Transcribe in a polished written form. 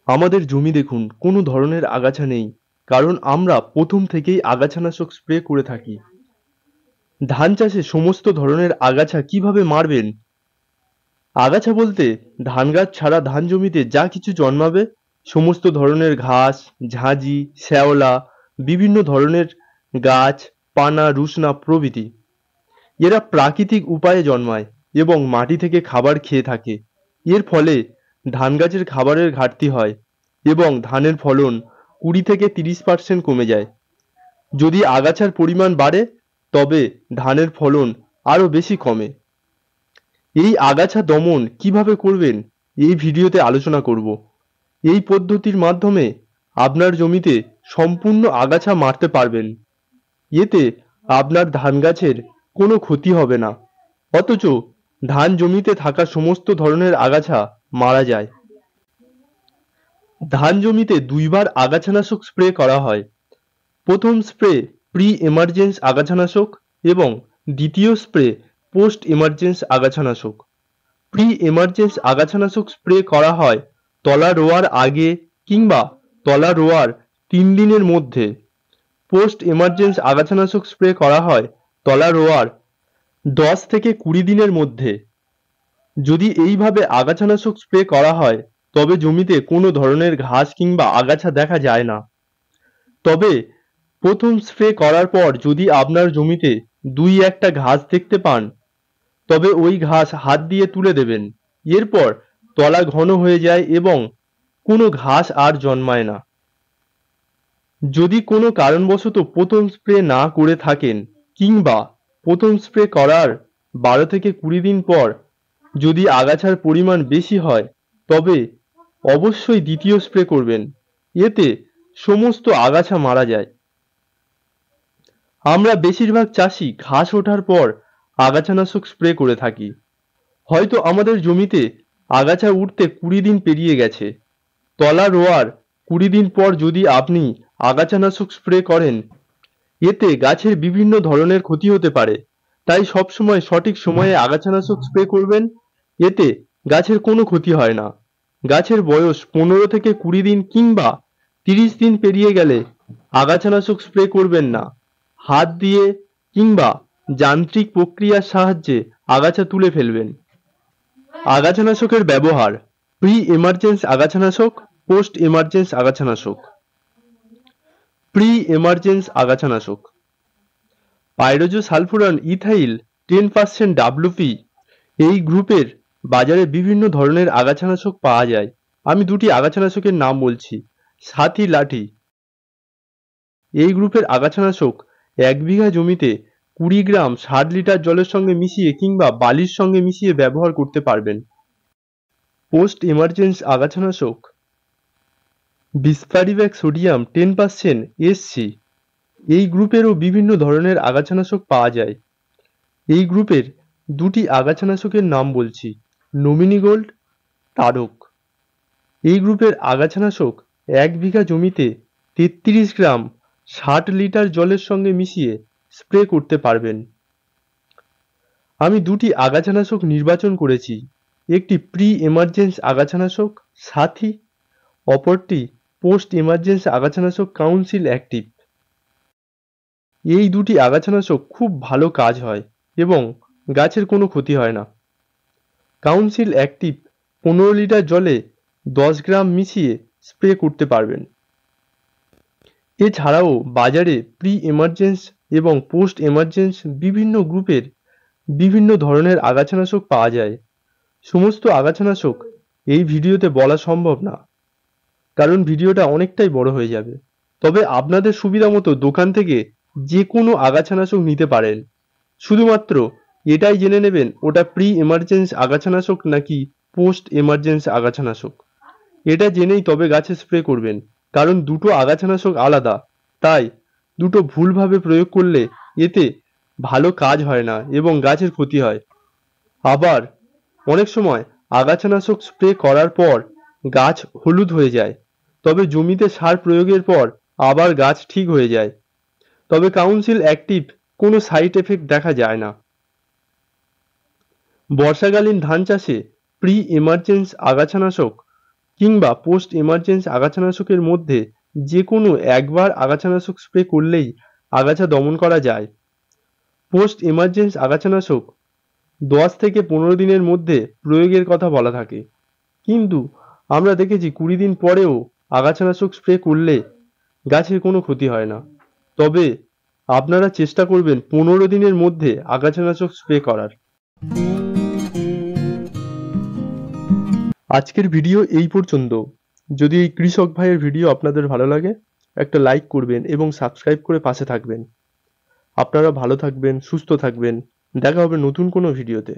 আমাদের জমি দেখুন, কোনো ধরনের আগাছা নেই, কারণ আমরা প্রথম থেকেই আগাছানাশক স্প্রে করে থাকি। ধান চাষে সমস্ত ধরনের আগাছা কিভাবে মারবেন? আগাছা বলতে ধান গাছ ছাড়া ধান জমিতে যা কিছু জন্মাবে, সমস্ত ধরনের ঘাস, ঝাঁঝি, শ্যাওলা, বিভিন্ন ধরনের গাছ, পানা, রুস্না প্রভৃতি। এরা প্রাকৃতিক উপায়ে জন্মায় এবং মাটি থেকে খাবার খেয়ে থাকে। এর ফলে ধান গাছের খাবারের ঘাটতি হয় এবং ধানের ফলন 20 থেকে 30% কমে যায়। যদি আগাছার পরিমাণ বাড়ে, তবে ধানের ফলন আরও বেশি কমে। এই আগাছা দমন কিভাবে করবেন, এই ভিডিওতে আলোচনা করব। এই পদ্ধতির মাধ্যমে আপনার জমিতে সম্পূর্ণ আগাছা মারতে পারবেন। এতে আপনার ধান গাছের কোনো ক্ষতি হবে না, অথচ ধান জমিতে থাকা সমস্ত ধরনের আগাছা মারা যায়। ধান জমিতে দুইবার আগাছানাশক স্প্রে করা হয়। প্রথম স্প্রে প্রি এমার্জেন্স আগাছানাশক এবং দ্বিতীয় স্প্রে পোস্ট এমার্জেন্স আগাছানাশক। প্রি এমার্জেন্স আগাছানাশক স্প্রে করা হয় তলা রোয়ার আগে কিংবা তলা রোয়ার 3 দিনের মধ্যে। পোস্ট এমার্জেন্স আগাছানাশক স্প্রে করা হয় তলা রোয়ার 10 থেকে 20 দিনের মধ্যে। যদি এইভাবে আগাছানাশক স্প্রে করা হয়, তবে জমিতে কোনো ধরনের ঘাস কিংবা আগাছা দেখা যায় না। তবে প্রথম স্প্রে করার পর যদি আপনার জমিতে 2-1টা ঘাস দেখতে পান, তবে ওই ঘাস হাত দিয়ে তুলে দেবেন। এরপর তলা ঘন হয়ে যায় এবং কোনো ঘাস আর জন্মায় না। যদি কোনো কারণবশত প্রথম স্প্রে না করে থাকেন কিংবা প্রথম স্প্রে করার 12 থেকে 20 দিন পর যদি আগাছার পরিমাণ বেশি হয়, তবে অবশ্যই দ্বিতীয় স্প্রে করবেন। এতে সমস্ত আগাছা মারা যায়। আমরা বেশিরভাগ চাষি ঘাস ওঠার পর আগাছানাশক স্প্রে করে থাকি। হয়তো আমাদের জমিতে আগাছা উঠতে 20 দিন পেরিয়ে গেছে। তলা রোয়ার 20 দিন পর যদি আপনি আগাছানাশক স্প্রে করেন, এতে গাছের বিভিন্ন ধরনের ক্ষতি হতে পারে। তাই সবসময় সঠিক সময়ে আগাছানাশক স্প্রে করবেন। এতে গাছের কোনো ক্ষতি হয় না। গাছের বয়স 15 থেকে 20 দিন কিংবা 30 দিন পেরিয়ে গেলে আগাছানাশক স্প্রে করবেন না। হাত দিয়ে কিংবা যান্ত্রিক প্রক্রিয়ার সাহায্যে আগাছা তুলে ফেলবেন। আগাছানাশকের ব্যবহার: প্রি এমার্জেন্স আগাছানাশক, পোস্ট এমার্জেন্স আগাছানাশক। প্রি এমার্জেন্স আগাছানাশক: পাইরোজোসালফুরন ইথাইল 10% WP। এই গ্রুপের বাজারে বিভিন্ন ধরনের আগাছানাশক পাওয়া যায়। আমি দুটি আগাছানাশকের নাম বলছি: সাথী, লাঠি। এই গ্রুপের আগাছানাশক 1 বিঘা জমিতে 20 গ্রাম 60 লিটার জলের সঙ্গে মিশিয়ে কিংবা বালির সঙ্গে মিশিয়ে ব্যবহার করতে পারবেন। পোস্ট এমার্জেন্স আগাছানাশক: বিসপারিব্যাক সোডিয়াম 10% SC। এই গ্রুপেরও বিভিন্ন ধরনের আগাছানাশক পাওয়া যায়। এই গ্রুপের দুটি আগাছানাশকের নাম বলছি: নমিনি গোল্ড, তারক। এই গ্রুপের আগাছানাশক 1 বিঘা জমিতে 33 গ্রাম 60 লিটার জলের সঙ্গে মিশিয়ে স্প্রে করতে পারবেন। আমি দুটি আগাছানাশক নির্বাচন করেছি, একটি প্রি এমার্জেন্স আগাছানাশক সাথী, অপরটি পোস্ট এমার্জেন্স আগাছানাশক কাউন্সিল অ্যাক্টিভ। এই দুটি আগাছানাশক খুব ভালো কাজ হয় এবং গাছের কোনো ক্ষতি হয় না। কাউন্সিল অ্যাক্টিভ 15 লিটার জলে 10 গ্রাম মিশিয়ে স্প্রে করতে পারবেন। এছাড়াও বাজারে প্রি এমার্জেন্স এবং পোস্ট এমার্জেন্স বিভিন্ন গ্রুপের বিভিন্ন ধরনের আগাছানাশক পাওয়া যায়। সমস্ত আগাছানাশক এই ভিডিওতে বলা সম্ভব না, কারণ ভিডিওটা অনেকটাই বড় হয়ে যাবে। তবে আপনাদের সুবিধা মতো দোকান থেকে যে কোনো আগাছানাশক নিতে পারেন। শুধুমাত্র এটাই জেনে নেবেন ওটা প্রি এমার্জেন্স আগাছানাশক নাকি পোস্ট এমার্জেন্স আগাছানাশক। এটা জেনেই তবে গাছে স্প্রে করবেন, কারণ দুটো আগাছানাশক আলাদা। তাই দুটো ভুলভাবে প্রয়োগ করলে এতে ভালো কাজ হয় না এবং গাছের ক্ষতি হয়। আবার অনেক সময় আগাছানাশক স্প্রে করার পর গাছ হলুদ হয়ে যায়, তবে জমিতে সার প্রয়োগের পর আবার গাছ ঠিক হয়ে যায়। তবে কাউন্সিল অ্যাক্টিভ কোনো সাইড এফেক্ট দেখা যায় না। বর্ষাকালীন ধান চাষে প্রি এমার্জেন্স আগাছানাশক কিংবা পোস্ট এমার্জেন্সি আগাছানাশকের মধ্যে যে কোনো একবার আগাছানাশক স্প্রে করলেই আগাছা দমন করা যায়। পোস্ট এমার্জেন্সি আগাছানাশক 10 থেকে 15 দিনের মধ্যে প্রয়োগের কথা বলা থাকে, কিন্তু আমরা দেখেছি 20 দিন পরেও আগাছানাশক স্প্রে করলে গাছের কোনো ক্ষতি হয় না। তবে আপনারা চেষ্টা করবেন 15 দিনের মধ্যে আগাছানাশক স্প্রে করার। আজকের ভিডিও এই পর্যন্ত। যদি এই কৃষক ভাইয়ের ভিডিও আপনাদের ভালো লাগে একটা লাইক করবেন এবং সাবস্ক্রাইব করে পাশে থাকবেন। আপনারা ভালো থাকবেন, সুস্থ থাকবেন। দেখা হবে নতুন কোনো ভিডিওতে।